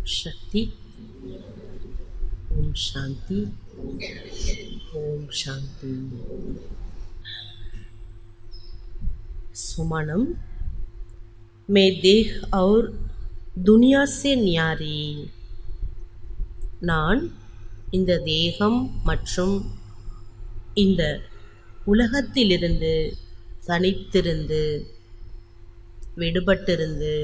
शक्ति। ओम शांति। ओम शांति। सुमनम। मैं देह और दुनिया से न्यारी, நான் இந்த தேகம் மற்றும் இந்த உலகத்திலிருந்து தனித்திருந்து விடுபட்டிருந்து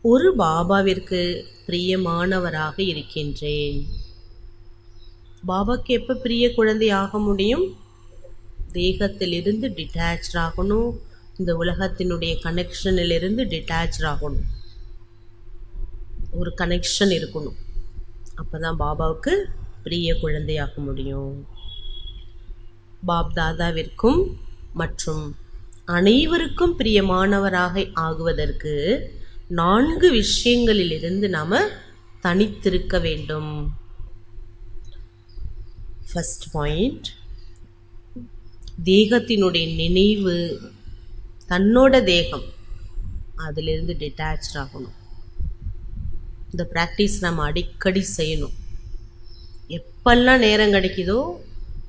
ஒரு பாபாவிற்கு பிரியமானவராக இருக்கின்றேன். பாபாக்கு எப்போ பிரிய குழந்தை ஆக முடியும்? தேகத்திலிருந்து டிட்டாச் ஆகணும், இந்த உலகத்தினுடைய கனெக்ஷனிலிருந்து டிட்டாச் ஆகணும், ஒரு கனெக்ஷன் இருக்கணும். அப்போ தான் பாபாவுக்கு பிரிய குழந்தையாக முடியும். பாப் தாதாவிற்கும் மற்றும் அனைவருக்கும் பிரியமானவராக ஆகுவதற்கு 4 விஷயங்களிலிருந்து நாம் தனித்திருக்க வேண்டும். ஃபர்ஸ்ட் பாயிண்ட், தேகத்தினுடைய நினைவு, தன்னோட தேகம் அதிலிருந்து டிட்டாச் ஆகணும். இந்த ப்ராக்டிஸ் நம்ம அடிக்கடி செய்யணும். எப்பெல்லாம் நேரம் கிடைக்குதோ,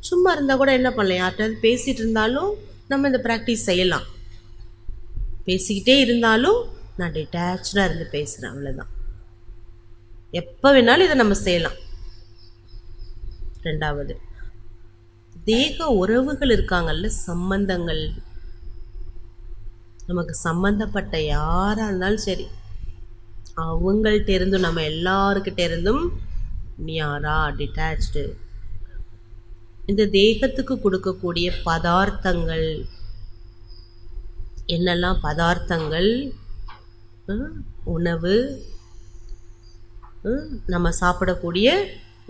சும்மா இருந்தால் கூட என்ன பண்ணலாம், யார்கிட்ட பேசிகிட்டு இருந்தாலும் நம்ம இந்த ப்ராக்டிஸ் செய்யலாம். பேசிக்கிட்டே இருந்தாலும் நான் டிட்டாச்சாக இருந்து பேசுகிறேன், அவ்வளோதான். எப்போ வேணாலும் இதை நம்ம செய்யலாம். 2வது, தேக உறவுகள் இருக்காங்கல்ல, சம்பந்தங்கள், நமக்கு சம்பந்தப்பட்ட யாராக இருந்தாலும் சரி, அவங்கள்ட்ட இருந்தும் நம்ம எல்லாருக்கிட்ட இருந்தும் நியாரா டிட்டாச்சு. இந்த தேகத்துக்கு கொடுக்கக்கூடிய பதார்த்தங்கள் என்னெல்லாம்? பதார்த்தங்கள், உணவு, நம்ம சாப்பிடக்கூடிய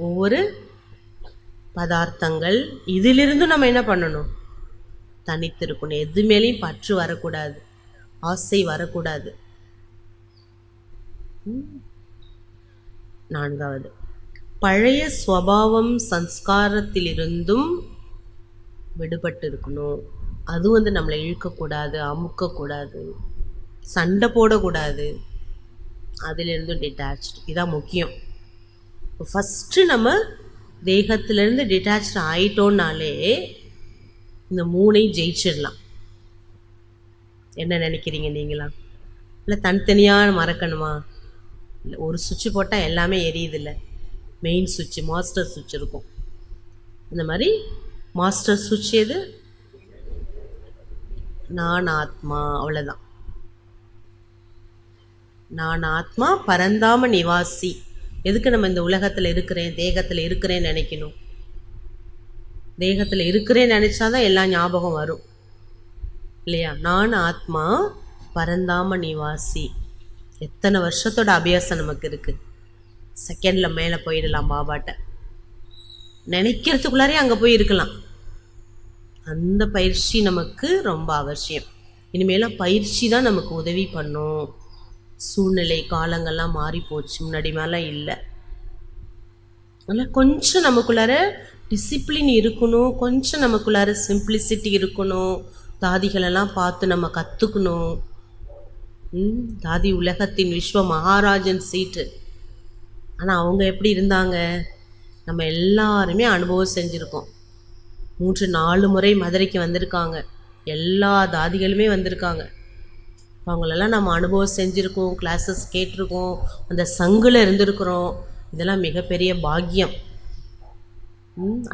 ஒவ்வொரு பதார்த்தங்கள், இதிலிருந்து நம்ம என்ன பண்ணணும்? தனித்திருக்கணும். எது மேலேயும் பற்று வரக்கூடாது, ஆசை வரக்கூடாது. 4வது, பழைய ஸ்வபாவம் சன்ஸ்காரத்திலிருந்தும் விடுபட்டு இருக்கணும். அது நம்மளை இழுக்கக்கூடாது, அமுக்கக்கூடாது, சண்டை போடக்கூடாது, அதிலிருந்தும் டிட்டாச். இதான் முக்கியம். ஃபஸ்ட்டு நம்ம தேகத்திலேருந்து டிட்டாச் ஆயிட்டோன்னாலே இந்த 3ஐயும் ஜெயிச்சிடலாம். என்ன நினைக்கிறீங்க நீங்களா? இல்லை தனித்தனியாக மறக்கணுமா? இல்லை, ஒரு சுவிட்சு போட்டால் எல்லாமே எரியுதில்ல. மெயின் சுவிட்சு, மாஸ்டர் சுவிட்ச் இருக்கும். இந்த மாதிரி மாஸ்டர் சுவிட்ச் எது? நான் ஆத்மா, அவ்வளோதான். நான் ஆத்மா, பரந்தாம நிவாசி. எதுக்கு நம்ம இந்த உலகத்தில் இருக்கிறேன், தேகத்தில் இருக்கிறேன்னு நினைக்கணும்? தேகத்தில் இருக்கிறேன்னு நினச்சாதான் எல்லாம் ஞாபகம் வரும் இல்லையா? நான் ஆத்மா, பரந்தாம நிவாசி. எத்தனை வருஷத்தோட அபியாசம் நமக்கு இருக்குது. செகண்டில் மேலே போயிடலாம் பாபாட்ட. நினைக்கிறதுக்குள்ளாரே அங்கே போய் இருக்கலாம். அந்த பயிற்சி நமக்கு ரொம்ப அவசியம். இனிமேலாம் பயிற்சி தான் நமக்கு உதவி பண்ணும். சூழ்நிலை காலங்கள்லாம் மாறி போச்சு, முன்னாடி மேலாம் இல்லை. அதனால் கொஞ்சம் நமக்குள்ளார டிசிப்ளின் இருக்கணும், கொஞ்சம் நமக்குள்ளார சிம்பிளிசிட்டி இருக்கணும். தாதிகளெல்லாம் பார்த்து நம்ம கற்றுக்கணும். தாதி உலகத்தின் விஸ்வ மகாராஜன் சீட்டு. ஆனால் அவங்க எப்படி இருந்தாங்க? நம்ம எல்லாருமே அனுபவம் செஞ்சுருக்கோம். 3-4 முறை மதுரைக்கு வந்திருக்காங்க. எல்லா தாதிகளுமே வந்திருக்காங்க. அவங்களெல்லாம் நம்ம அனுபவம் செஞ்சுருக்கோம், கிளாஸஸ் கேட்டிருக்கோம், அந்த சங்கில் இருந்திருக்கிறோம். இதெல்லாம் மிகப்பெரிய பாக்கியம்.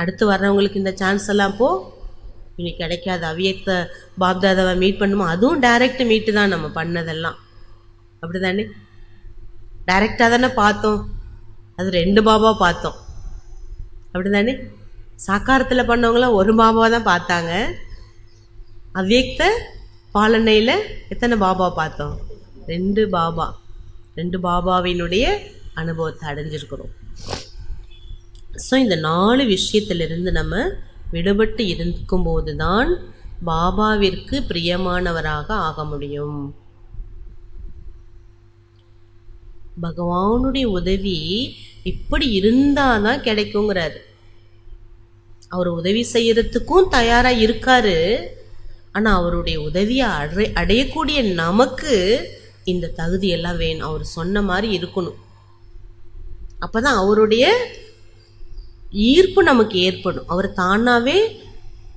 அடுத்து வர்றவங்களுக்கு இந்த சான்ஸ் எல்லாம் இனி கிடைக்காது. அவ்வியக்த பாப்தாதாவை மீட் பண்ணுமோ, அதுவும் டைரக்ட் மீட்டு தான் நம்ம பண்ணதெல்லாம். அப்படி தானே? டைரெக்டாக தானே பார்த்தோம். அது 2 பாபா பார்த்தோம். அப்படி தானே? சாக்காரத்தில் பண்ணவங்களாம் ஒரு பாபா தான் பார்த்தாங்க. அவ்வியக்த பாலனையில் எத்தனை பாபா பார்த்தோம்? 2 பாபா. 2 பாபாவினுடைய அனுபவத்தை அடைஞ்சிருக்கிறோம். ஸோ இந்த 4 விஷயத்திலிருந்து நம்ம விடுபட்டு இருக்கும்போது தான் பாபாவிற்கு பிரியமானவராக ஆக முடியும். பகவானுடைய உதவி இப்படி இருந்தால் தான் கிடைக்குங்கிறாரு. அவர் உதவி செய்யறதுக்கும் தயாராக இருக்காரு. ஆனால் அவருடைய உதவியை அடையக்கூடிய நமக்கு இந்த தகுதியெல்லாம் வேணும். அவர் சொன்ன மாதிரி இருக்கணும். அப்போ தான் அவருடைய ஈர்ப்பு நமக்கு ஏற்படும். அவர் தானாகவே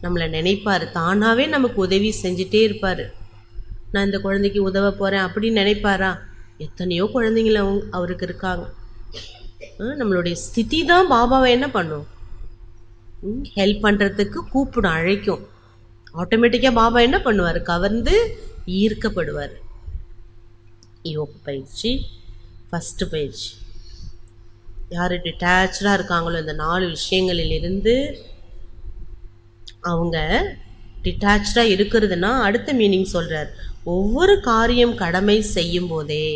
நம்மளை நினைப்பார், தானாகவே நமக்கு உதவி செஞ்சுட்டே இருப்பார். நான் இந்த குழந்தைக்கு உதவ போகிறேன் அப்படின்னு நினைப்பாரா? எத்தனையோ குழந்தைங்கள அவருக்கு இருக்காங்க. நம்மளுடைய ஸ்திதி தான் பாபாவை என்ன பண்ணும், ஹெல்ப் பண்ணுறதுக்கு கூப்பிடும், அழைக்கும். ஆட்டோமேட்டிக்காக பாபா என்ன பண்ணுவார், கவர்ந்து ஈர்க்கப்படுவார். யோக பயிற்சி ஃபஸ்ட்டு பயிற்சி. யார் டிட்டாச்சாக இருக்காங்களோ இந்த 4 விஷயங்களிலிருந்து அவங்க டிட்டாச்சாக இருக்கிறதுனா அடுத்த மீனிங் சொல்கிறார். ஒவ்வொரு காரியம் கடமை செய்யும் போதே,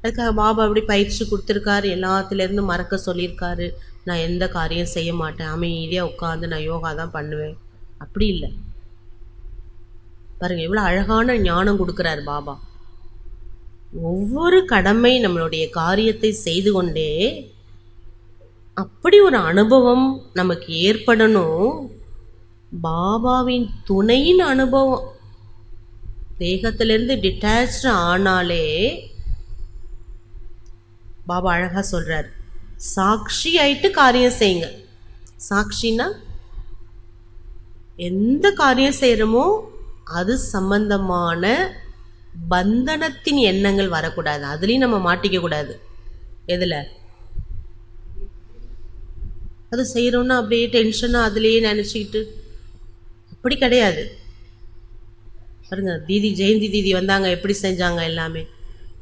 அதுக்காக பாபா அப்படி பயிற்சி கொடுத்துருக்காரு, எல்லாத்துலேருந்து மறக்க சொல்லியிருக்காரு. நான் எந்த காரியம் செய்ய மாட்டேன், அமைதியாக உட்காந்து நான் யோகா தான் பண்ணுவேன், அப்படி இல்லை. பாருங்கள் எவ்வளோ அழகான ஞானம் கொடுக்குறாரு பாபா. ஒவ்வொரு கடமை நம்மளுடைய காரியத்தை செய்து கொண்டே அப்படி ஒரு அனுபவம் நமக்கு ஏற்படணும். பாபாவின் துணையின் அனுபவம். தேகத்திலிருந்து டிட்டாச் ஆனாலே பாபா அழகா சொல்றார், சாட்சி ஆயிட்டு காரியம் செய்யுங்க. சாட்சின்னா எந்த காரியம் செய்யறோமோ அது சம்பந்தமான பந்தனத்தின் எண்ணங்கள் வரக்கூடாது. அதுலேயும் நம்ம மாட்டிக்க கூடாது. எதில் அது செய்கிறோன்னா அப்படியே டென்ஷனாக அதுலேயே நினச்சிக்கிட்டு, அப்படி கிடையாது. பாருங்க, ஜெயந்தி தீதி வந்தாங்க, எப்படி செஞ்சாங்க, எல்லாமே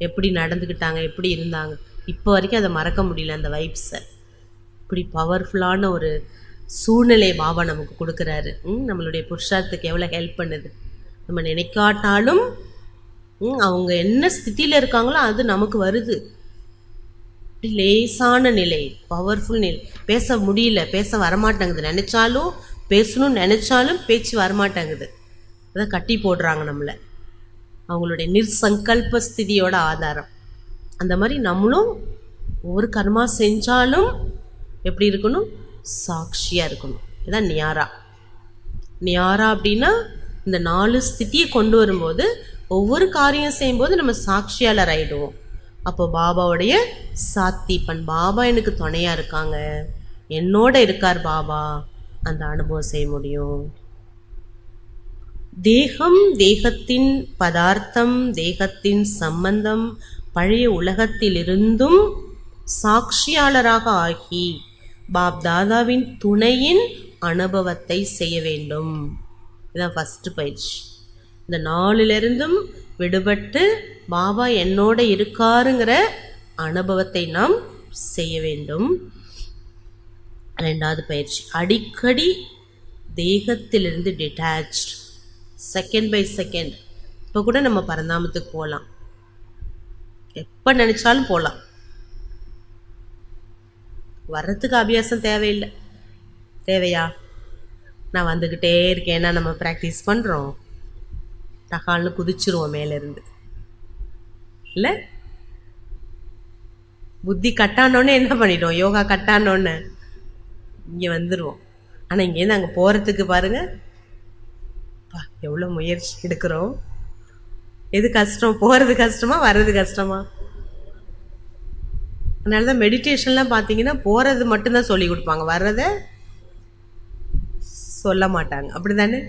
எப்படி நடந்துக்கிட்டாங்க, எப்படி இருந்தாங்க. இப்போ வரைக்கும் அதை மறக்க முடியல. அந்த வைப்ஸை இப்படி பவர்ஃபுல்லான ஒரு சூழ்நிலை பாபா நமக்கு கொடுக்குறாரு. நம்மளுடைய புருஷார்த்துக்கு எவ்வளோ ஹெல்ப் பண்ணுது. நம்ம நினைக்காட்டாலும் அவங்க என்ன ஸ்திதியில் இருக்காங்களோ அது நமக்கு வருது. லேசான நிலை, பவர்ஃபுல் நிலை. பேச முடியல, பேச வரமாட்டேங்குது, நினச்சாலும் பேசணும்னு நினச்சாலும் பேச்சு வரமாட்டேங்குது. அதான் கட்டி போடுறாங்க நம்மளை. அவங்களுடைய நிர்சங்கல்ப ஸ்திதியோட ஆதாரம். அந்த மாதிரி நம்மளும் ஒவ்வொரு கர்மா செஞ்சாலும் எப்படி இருக்கணும், சாட்சியாக இருக்கணும். இதுதான் நியாரா. நியாரா அப்படின்னா இந்த 4 ஸ்திதியை கொண்டு வரும்போது ஒவ்வொரு காரியம் செய்யும்போது நம்ம சாட்சியாளர் ஆகிடுவோம். அப்போ பாபாவுடைய சாத்திப்பன், பாபா எனக்கு துணையாக இருக்காங்க, என்னோட இருக்கார் பாபா, அந்த அனுபவம் செய்ய முடியும். தேகம், தேகத்தின் பதார்த்தம், தேகத்தின் சம்பந்தம், பழைய உலகத்திலிருந்தும் சாட்சியாளராக ஆகி பாப் தாதாவின் துணையின் அனுபவத்தை செய்ய வேண்டும். இதுதான் ஃபஸ்ட்டு பயிற்சி. இந்த 4லிருந்தும் விடுபட்டு பாபா என்னோட இருக்காருங்கிற அனுபவத்தை நாம் செய்ய வேண்டும். 2வது பயிற்சி, அடிக்கடி தேகத்திலிருந்து டிட்டாச், செகண்ட் பை செகண்ட். இப்போ கூட நம்ம பரந்தாமத்துக்கு போகலாம், எப்போ நினச்சாலும் போகலாம். வர்றதுக்கு அபியாசம் தேவையில்லை. தேவையா? நான் வந்துக்கிட்டே இருக்கேன்னா நம்ம ப்ராக்டிஸ் பண்ணுறோம், டகால்னு குதிச்சிருவோம் மேலேருந்து. இல்லை, புத்தி கட்டானோன்னே என்ன பண்ணிடுவோம், யோகா கட்டானோன்னு இங்கே வந்துடுவோம். ஆனால் இங்கேருந்து அங்கே போகிறதுக்கு பாருங்கள் எவ்வளோ முயற்சி எடுக்கிறோம். எது கஷ்டம், போகிறது கஷ்டமா வர்றது கஷ்டமா? அதனால தான் மெடிடேஷன்லாம் பார்த்தீங்கன்னா போகிறது மட்டும்தான் சொல்லி கொடுப்பாங்க, வர்றதை சொல்ல மாட்டாங்க. அப்படி தானே?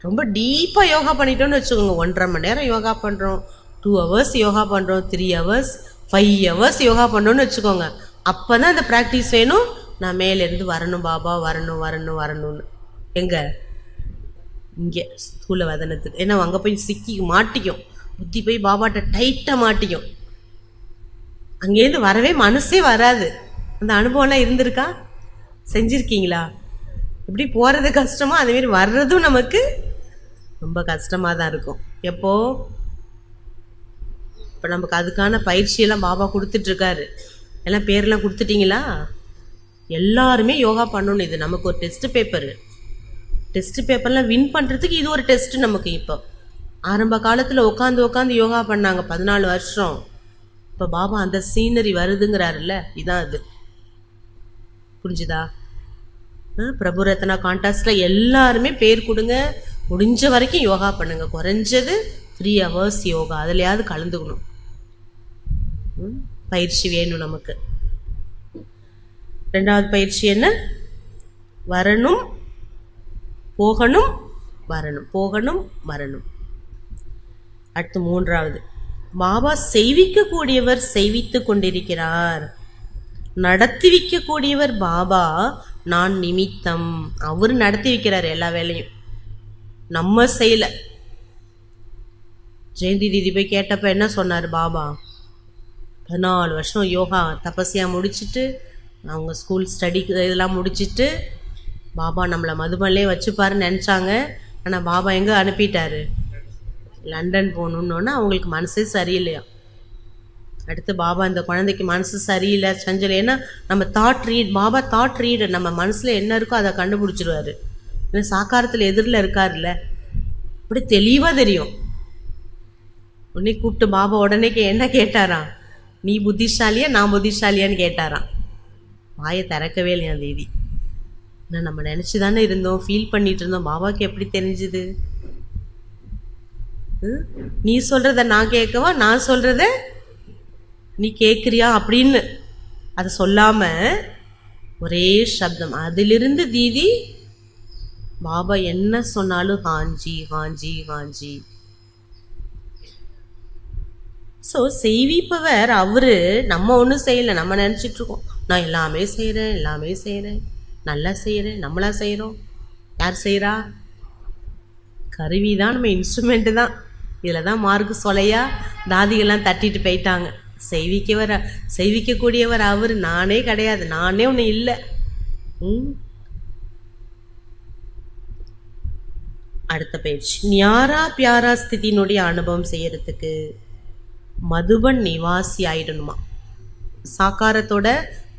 ரொம்ப டீப்பாக யோகா பண்ணிட்டோன்னு வச்சுக்கோங்க, 1.5 மணி நேரம் யோகா பண்ணுறோம், 2 ஹவர்ஸ் யோகா பண்ணுறோம், 3 ஹவர்ஸ் 5 ஹவர்ஸ் யோகா பண்ணோன்னு வச்சுக்கோங்க. அப்போ தான் அந்த ப்ராக்டிஸ் வேணும். நான் மேலேருந்து வரணும் பாபா, வரணும் வரணும் வரணும்னு. எங்கே? இங்கே ஸ்தூல வதனத்துக்கு. ஏன்னா அங்கே போய் சிக்கி மாட்டிக்கும், புத்தி போய் பாபாட்ட டைட்டாக மாட்டிக்கும். அங்கேருந்து வரவே மனசே வராது. அந்த அனுபவம்லாம் இருந்திருக்கா? செஞ்சுருக்கீங்களா? எப்படி போகிறது கஷ்டமோ அதேமாரி வர்றதும் நமக்கு ரொம்ப கஷ்டமாக தான் இருக்கும். எப்போ? இப்போ நமக்கு அதுக்கான பயிற்சியெல்லாம் பாபா கொடுத்துட்ருக்காரு. எல்லாம் பேரெல்லாம் கொடுத்துட்டிங்களா? எல்லாருமே யோகா பண்ணணும். இது நமக்கு ஒரு டெஸ்ட்டு பேப்பரு. டெஸ்ட்டு பேப்பர்லாம் வின் பண்ணுறதுக்கு இது ஒரு டெஸ்ட்டு நமக்கு. இப்போ ஆரம்ப காலத்தில் உட்காந்து யோகா பண்ணாங்க 14 வருஷம். இப்போ பாபா அந்த சீனரி வருதுங்கிறாருல்ல, இதான் அது. புரிஞ்சுதா? பிரபு ரத்னா கான்டாஸ்டில் எல்லாருமே பேர் கொடுங்க, முடிஞ்ச வரைக்கும் யோகா பண்ணுங்கள். குறைஞ்சது 3 hours யோகா, அதுலையாவது கலந்துக்கணும். பயிற்சி வேணும் நமக்கு. 2வது பயிற்சி என்ன? வரணும் போகணும் வரணும், போகணும் வரணும். அடுத்து 3வது, பாபா செய்விக்கக்கூடியவர் செய்வித்து கொண்டிருக்கிறார், நடத்தி வைக்கக்கூடியவர் பாபா, நான் நிமித்தம். அவர் நடத்தி வைக்கிறார் எல்லா வேலையும், நம்ம செய்யல. ஜெயந்தி தீதி போய் கேட்டப்ப என்ன சொன்னார் பாபா? 14 வருஷம் யோகா தபஸ்யா முடிச்சுட்டு, அவங்க ஸ்கூல் ஸ்டடி இதெல்லாம் முடிச்சுட்டு பாபா நம்மளை மதுபன்லே வச்சுப்பாருன்னு நினச்சாங்க. ஆனால் பாபா எங்கே அனுப்பிட்டாரு? லண்டன் போகணுன்னொன்னே அவங்களுக்கு மனசே சரியில்லையா. அடுத்து பாபா இந்த குழந்தைக்கு மனசு சரியில்லை, சஞ்சல். ஏன்னா நம்ம பாபா தாட் ரீடர். நம்ம மனசில் என்ன இருக்கோ அதை கண்டுபிடிச்சிருவாரு. ஏன்னா சாக்காரத்தில் எதிரில் இருக்காருல்ல, அப்படி தெளிவாக தெரியும். உடனே கூப்பிட்டு பாபா உடனே என்ன கேட்டாராம்? நீ புத்திசாலியா நான் புத்திசாலியான்னு கேட்டாராம். வாயை திறக்கவே இல்லையா தேதி. ஆனால் நம்ம நினச்சி தானே இருந்தோம், ஃபீல் பண்ணிட்டு இருந்தோம். பாபாவுக்கு எப்படி தெரிஞ்சுது? நீ சொல்கிறத நான் கேட்கவா, நான் சொல்கிறத நீ கேட்குறியா அப்படின்னு அதை சொல்லாமல் ஒரே சப்தம். அதிலிருந்து தீதி பாபா என்ன சொன்னாலும் ஹாஞ்சி ஹாஞ்சி ஹாஞ்சி. ஸோ செய்விப்பவர் அவர். நம்ம ஒன்றும் செய்யலை. நம்ம நினச்சிட்ருக்கோம் நான் எல்லாமே செய்கிறேன், எல்லாமே செய்கிறேன், நல்லா செய்கிறேன். நம்மளா செய்கிறோம்? யார் செய்கிறா? கருவி தான், நம்ம இன்ஸ்ட்ருமெண்ட்டு தான். இதில் தான் மார்க்கு சொலையா தாதிகள்லாம் தட்டிட்டு போயிட்டாங்க. செய்விக்கக்கூடியவர் அவர், நானே கிடையாது, நானே ஒன்று இல்லை. அடுத்த பயிற்சி, ஞாரா பியாரா ஸ்திதியினுடைய அனுபவம் செய்யறதுக்கு மதுபன் நிவாசி ஆயிடணுமா. சாக்காரத்தோட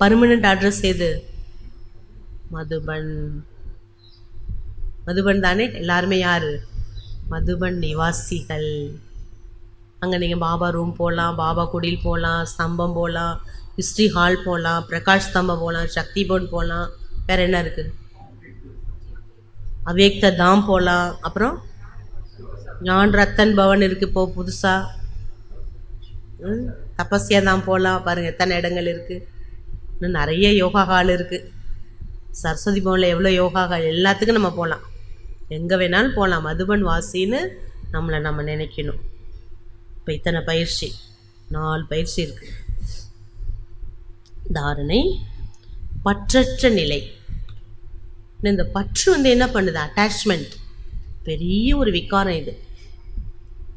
பர்மனன்ட் அட்ரஸ் எது? மதுபன். மதுபன் தானே எல்லாருமே யாரு? மதுபன் நிவாசிகள். அங்கே நீங்கள் பாபா ரூம் போகலாம், பாபா குடில் போகலாம், ஸ்தம்பம் போகலாம், ஹிஸ்ட்ரி ஹால் போகலாம், பிரகாஷ் ஸ்தம்பம் போகலாம், சக்தி பவன் போகலாம். வேறு என்ன இருக்குது? அவ்யக்த தாம் போகலாம். அப்புறம் ஞான் ரத்தன் பவன் இருக்குது இப்போ புதுசாக. தபஸ்யா தான் போகலாம். பாருங்கள் எத்தனை இடங்கள் இருக்குது. இன்னும் நிறைய யோகா ஹால் இருக்குது. சரஸ்வதி பவனில் எவ்வளோ யோகா ஹால். எல்லாத்துக்கும் நம்ம போகலாம், எங்கே வேணாலும் போகலாம். மதுபன் வாசின்னு நம்மளை நம்ம நினைக்கணும். இப்போ இத்தனை பயிற்சி, 4 பயிற்சி இருக்குது. தாரணை, பற்றற்ற நிலை. இந்த பற்று என்ன பண்ணுது? அட்டாச்மெண்ட். பெரிய ஒரு விகாரம் இது.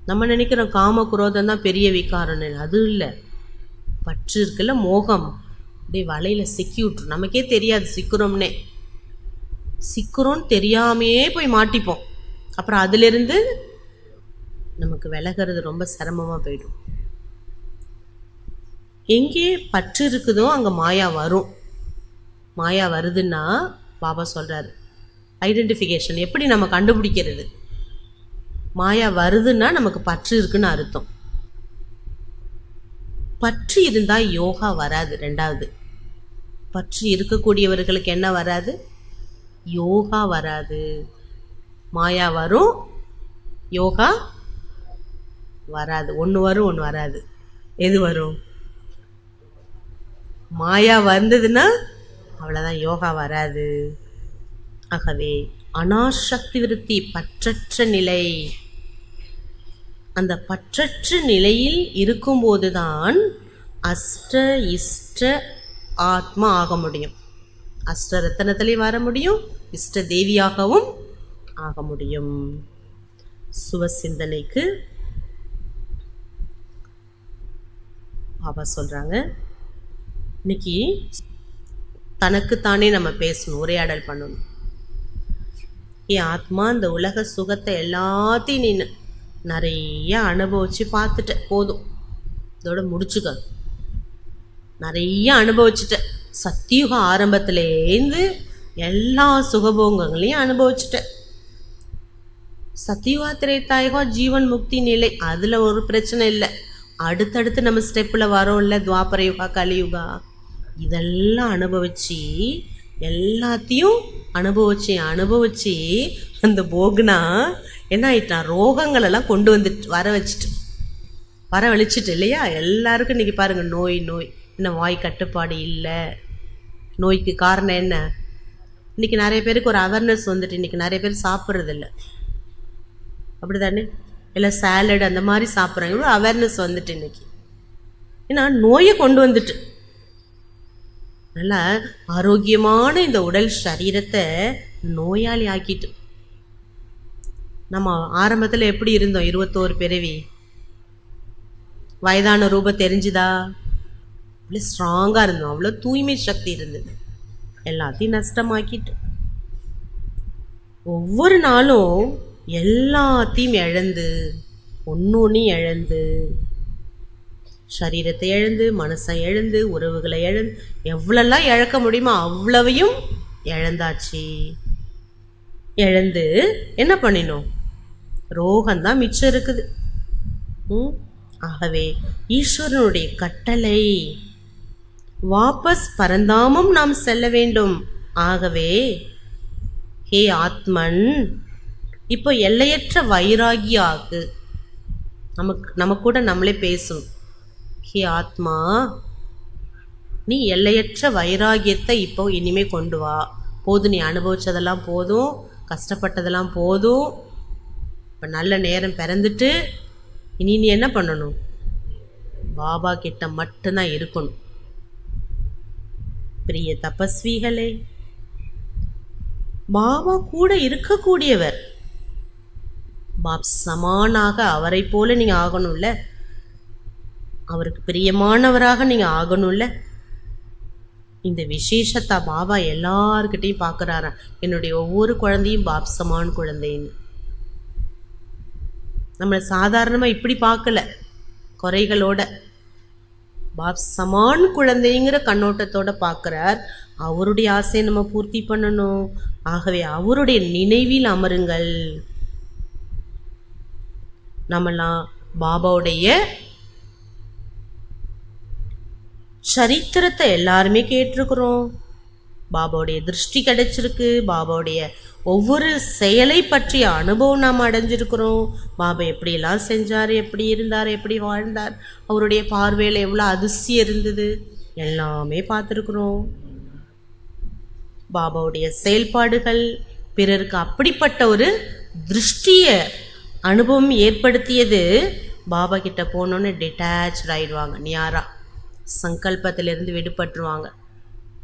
நம்ம நினைக்கிறோம் காம குரோதம் தான் பெரிய விகாரம்னு. அது இல்லை. பற்று இருக்குல்ல, மோகம், அப்படியே வலையில் சிக்கி விட்டுரும். நமக்கே தெரியாது சிக்கிறோம்னே. சிக்கிறோன்னு தெரியாமையே போய் மாட்டிப்போம். அப்புறம் அதிலிருந்து நமக்கு விலகிறது ரொம்ப சிரமமாக போயிடும். எங்கே பற்று இருக்குதோ அங்கே மாயா வரும். மாயா வருதுன்னா பாபா சொல்கிறாரு ஐடென்டிஃபிகேஷன். எப்படி நம்ம கண்டுபிடிக்கிறது? மாயா வருதுன்னா நமக்கு பற்று இருக்குன்னு அர்த்தம். பற்று இருந்தால் யோகா வராது. 2வது, பற்று இருக்கக்கூடியவர்களுக்கு என்ன வராது? யோகா வராது. மாயா வரும், யோகா வராது. ஒன்று வரும், ஒன்று வராது. எது வரும்? மாயா வந்ததுன்னா அவ்வளோதான், யோகா வராது. ஆகவே அனாசக்தி விருத்தி, பற்றற்ற நிலை. அந்த பற்றற்ற நிலையில் இருக்கும்போது தான் அஷ்ட இஷ்ட ஆத்மா ஆக முடியும். அஷ்ட ரத்தனத்திலே வர முடியும், இஷ்ட தேவியாகவும் ஆக முடியும். சுவ சிந்தனைக்கு பாபா சொல்கிறாங்க, இன்னைக்கு தனக்குத்தானே நம்ம பேசணும், உரையாடல் பண்ணணும். என் ஆத்மா இந்த உலக சுகத்தை எல்லாத்தையும் நீ நிறைய அனுபவிச்சு பார்த்துட்ட, போதும், இதோட முடிச்சுக்க. நிறைய அனுபவிச்சுட்ட. சத்தியுக ஆரம்பத்திலேருந்து எல்லா சுகபோகங்களையும் அனுபவிச்சுட்ட. சத்தியுகா திரேதாயுகா ஜீவன் முக்தி நிலை, அதில் ஒரு பிரச்சனை இல்லை. அடுத்தடுத்து நம்ம ஸ்டெப்பில் வரோம்ல, துவாபர யுகா கலியுகா, இதெல்லாம் அனுபவிச்சு எல்லாத்தையும் அனுபவிச்சு அந்த போகுனா என்ன ஆயிட்டான், ரோகங்களெல்லாம் கொண்டு வந்து வரவழைச்சிட்டு இல்லையா. எல்லாருக்கும் இன்றைக்கி பாருங்கள், நோய் இன்னும் வாய் கட்டுப்பாடு இல்லை. நோய்க்கு காரணம் என்ன? இன்றைக்கி நிறைய பேருக்கு ஒரு அவேர்னஸ் வந்துட்டு இன்றைக்கி நிறைய பேர் சாப்பிட்றதில்ல, அப்படி தானே? இல்லை சாலட் அந்த மாதிரி சாப்பிட்றாங்க. இவ்வளோ அவேர்னஸ் வந்துட்டு இன்றைக்கி. ஏன்னா நோயை கொண்டு வந்துட்டு நல்லா ஆரோக்கியமான இந்த உடல் சரீரத்தை நோயாளி ஆக்கிட்டு. நம்ம ஆரம்பத்தில் எப்படி இருந்தோம்? 21 பிறவி வயதான ரூபம் தெரிஞ்சுதா? அவ்வளோ ஸ்ட்ராங்காக இருந்தோம், அவ்வளோ தூய்மை சக்தி இருந்தது. எல்லாத்தையும் நஷ்டமாக்கிட்டு ஒவ்வொரு நாளும் எல்லாத்தையும் இழந்து, ஒன்று இழந்து, சரீரத்தை இழந்து, மனசை இழந்து, உறவுகளை இழந்து, எவ்வளோலாம் இழக்க முடியுமோ அவ்வளவையும் இழந்தாச்சு. இழந்து என்ன பண்ணினோம்? ரோகம்தான் மிச்சம் இருக்குது. ஆகவே ஈஸ்வரனுடைய கட்டளை, வாபஸ் பரந்தாமம் நாம் செல்ல வேண்டும். ஆகவே ஹே ஆத்மன், இப்போ எல்லையற்ற வைராகி ஆகு. நமக்கு கூட நம்மளே பேசணும். ஹே ஆத்மா, நீ எல்லையற்ற வைராகியத்தை இப்போ இனிமே கொண்டு வா. போதும், நீ அனுபவிச்சதெல்லாம் போதும், கஷ்டப்பட்டதெல்லாம் போதும். இப்போ நல்ல நேரம் பிறந்துட்டு இனி நீ என்ன பண்ணணும்? பாபா கிட்ட மட்டும்தான் இருக்கணும். பிரிய தபஸ்விகளே, பாபா கூட இருக்கக்கூடியவர். பாப் சமானாக அவரை போல நீங்கள் ஆகணும்ல, அவருக்கு பிரியமானவராக நீங்கள் ஆகணும்ல. இந்த விசேஷத்தை பாபா எல்லார்கிட்டையும் பார்க்குறாரா, என்னுடைய ஒவ்வொரு குழந்தையும் பாப் சமான் குழந்தைன்னு. நம்மளை சாதாரணமாக இப்படி பார்க்கல, குறைகளோட. பாப் சமான் குழந்தைங்கிற கண்ணோட்டத்தோட பார்க்குறார். அவருடைய ஆசையை நம்ம பூர்த்தி பண்ணணும். ஆகவே அவருடைய நினைவில் அமருங்கள். நம்மலாம் பாபாவுடைய சரித்திரத்தை எல்லாருமே கேட்டிருக்கிறோம். பாபாவுடைய திருஷ்டி கிடைச்சிருக்கு. பாபாவுடைய ஒவ்வொரு செயலை பற்றிய அனுபவம் நாம் அடைஞ்சிருக்கிறோம். பாபா எப்படியெல்லாம் செஞ்சார், எப்படி இருந்தார், எப்படி வாழ்ந்தார், அவருடைய பார்வையில் எவ்வளோ அதிசயம் இருந்தது, எல்லாமே பார்த்துருக்குறோம். பாபாவுடைய செயல்பாடுகள் பிறருக்கு அப்படிப்பட்ட ஒரு திருஷ்டிய அனுபவம் ஏற்படுத்தியது. பாபா கிட்ட போனோன்னு டிட்டாச் ஆயிடுவாங்க, நியாரா சங்கல்பத்திலிருந்து விடுபட்டுருவாங்க.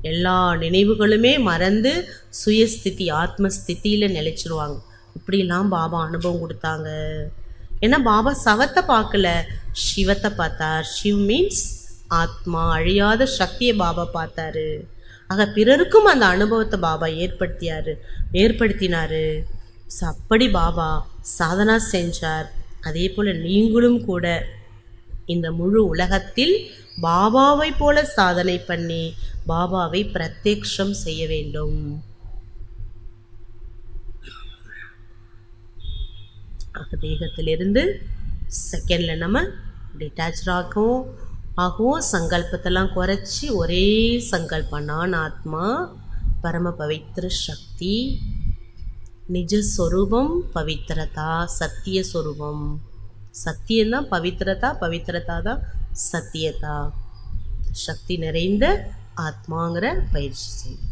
எல்லா நினைவுகளுமே மறந்து சுயஸ்திதி, ஆத்மஸ்திதியில் நிலைச்சிருவாங்க. இப்படிலாம் பாபா அனுபவம் கொடுத்தாங்க. ஏன்னா பாபா சவத்தை பார்க்கல, சிவத்தை பார்த்தார். சிவ் மீன்ஸ் ஆத்மா, அழியாத சக்தியை பாபா பார்த்தாரு. ஆக பிறருக்கும் அந்த அனுபவத்தை பாபா ஏற்படுத்தினார். அப்படி பாபா சாதனா செஞ்சார். அதே போல் நீங்களும் கூட இந்த முழு உலகத்தில் பாபாவை போல சாதனை பண்ணி பாபாவை பிரத்யக்ஷம் செய்ய வேண்டும். தேகத்திலிருந்து செகண்டில் நம்ம டிட்டாச் ஆகவும் சங்கல்பத்தெல்லாம் குறைச்சி ஒரே சங்கல்பம், நான் ஆத்மா, பரம பவித்திர சக்தி, நிஜஸ்வரூபம், பவித்திரதா, சத்திய ஸ்வரூபம். சத்தியம்தான் பவித்திரதா, பவித்திரதா தான் சத்தியதா. சக்தி நிறைந்த ஆத்மாங்கிற பயிற்சி செய்யும்.